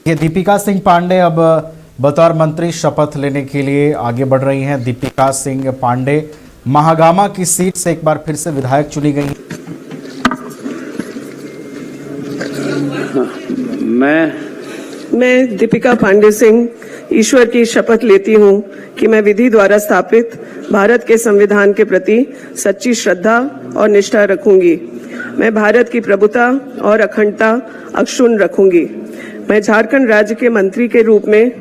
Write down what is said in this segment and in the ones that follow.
ये दीपिका सिंह पांडे अब बतौर मंत्री शपथ लेने के लिए आगे बढ़ रही हैं। दीपिका सिंह पांडे महागामा की सीट से एक बार फिर से विधायक चुनी गई। मैं दीपिका पांडे सिंह ईश्वर की शपथ लेती हूँ कि मैं विधि द्वारा स्थापित भारत के संविधान के प्रति सच्ची श्रद्धा और निष्ठा रखूंगी। मैं भारत की प्रभुता और अखंडता अक्षुण्ण रखूंगी। मैं झारखंड राज्य के मंत्री के रूप में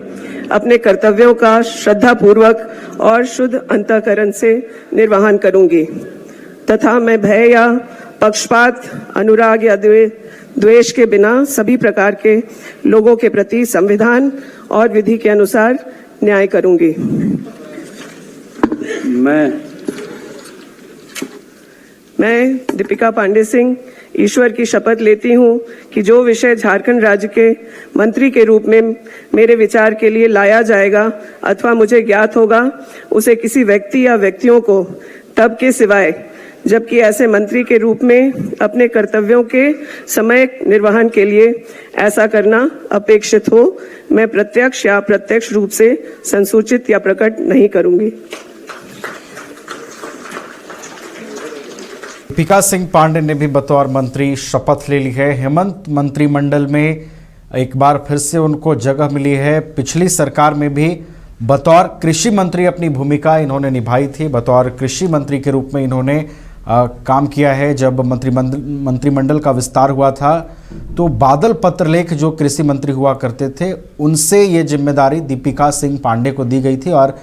अपने कर्तव्यों का श्रद्धापूर्वक और शुद्ध अंतःकरण से निर्वहन करूंगी तथा मैं भय या पक्षपात, अनुराग या द्वेष के बिना सभी प्रकार के लोगों के प्रति संविधान और विधि के अनुसार न्याय करूंगी। मैं दीपिका पांडे सिंह ईश्वर की शपथ लेती हूं कि जो विषय झारखंड राज्य के मंत्री के रूप में मेरे विचार के लिए लाया जाएगा अथवा मुझे ज्ञात होगा, उसे किसी व्यक्ति या व्यक्तियों को तब के सिवाय जबकि ऐसे मंत्री के रूप में अपने कर्तव्यों के समय निर्वहन के लिए ऐसा करना अपेक्षित हो, मैं प्रत्यक्ष या अप्रत्यक्ष रूप से संसूचित या प्रकट नहीं करूंगी। दीपिका सिंह पांडे ने भी बतौर मंत्री शपथ ले ली है। हेमंत मंत्रिमंडल में एक बार फिर से उनको जगह मिली है। पिछली सरकार में भी बतौर कृषि मंत्री अपनी भूमिका इन्होंने निभाई थी। बतौर कृषि मंत्री के रूप में इन्होंने काम किया है। जब मंत्रिमंडल का विस्तार हुआ था तो बादल पत्रलेख जो कृषि मंत्री हुआ करते थे उनसे ये जिम्मेदारी दीपिका सिंह पांडे को दी गई थी और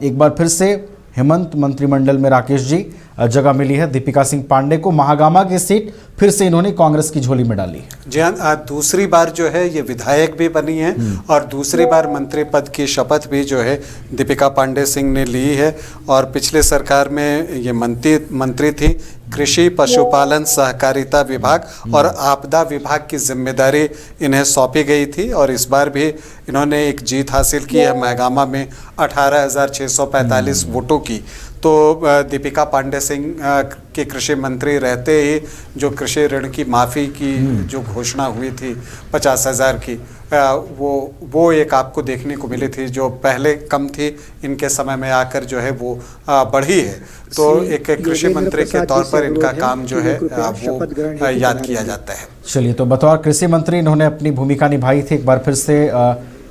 एक बार फिर से हेमंत मंत्रिमंडल में राकेश जी जगह मिली है। दीपिका सिंह पांडे को महागामा की सीट फिर से इन्होंने कांग्रेस की झोली में डाली। जी हाँ, दूसरी बार जो है ये विधायक भी बनी है और दूसरी बार मंत्री पद की शपथ भी जो है दीपिका पांडे सिंह ने ली है। और पिछले सरकार में ये मंत्री थी। कृषि, पशुपालन, सहकारिता विभाग और आपदा विभाग की जिम्मेदारी इन्हें सौंपी गई थी और इस बार भी इन्होंने एक जीत हासिल की है महागामा में 18,645 वोटों की। तो दीपिका पांडे सिंह के कृषि मंत्री रहते ही जो कृषि ऋण की माफ़ी की जो घोषणा हुई थी 50,000 की, वो एक आपको देखने को मिली थी जो पहले कम थी, इनके समय में आकर जो है वो बढ़ी है। तो एक कृषि मंत्री के तौर पर इनका काम जो है वो याद किया जाता है। चलिए, तो बतौर कृषि मंत्री इन्होंने अपनी भूमिका निभाई थी। एक बार फिर से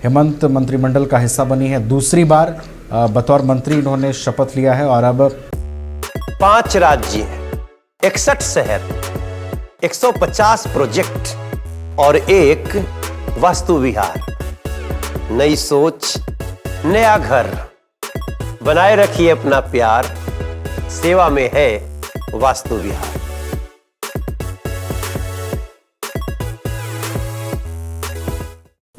हेमंत मंत्रिमंडल का हिस्सा बनी है। दूसरी बार बतौर मंत्री इन्होंने शपथ लिया है और अब 5 राज्य, 61 शहर, 150 प्रोजेक्ट और एक वास्तु विहार। नई सोच, नया घर। बनाए रखिए अपना प्यार, सेवा में है वास्तु विहार।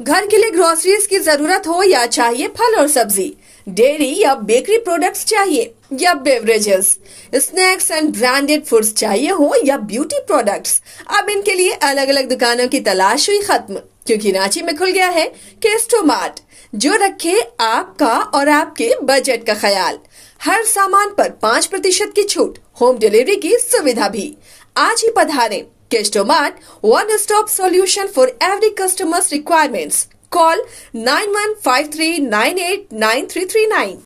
घर के लिए ग्रोसरीज की जरूरत हो या चाहिए फल और सब्जी, डेयरी या बेकरी प्रोडक्ट्स चाहिए या beverages, snacks and branded foods चाहिए हो या ब्यूटी प्रोडक्ट्स, अब इनके लिए अलग अलग दुकानों की तलाश हुई खत्म, क्योंकि रांची में खुल गया है केस्टो मार्ट, जो रखे आपका और आपके बजट का ख्याल। हर सामान पर 5% की छूट, होम डिलीवरी की सुविधा भी। आज ही पधारें। Kesto Mart, one-stop solution for every customer's requirements. Call 9153989339.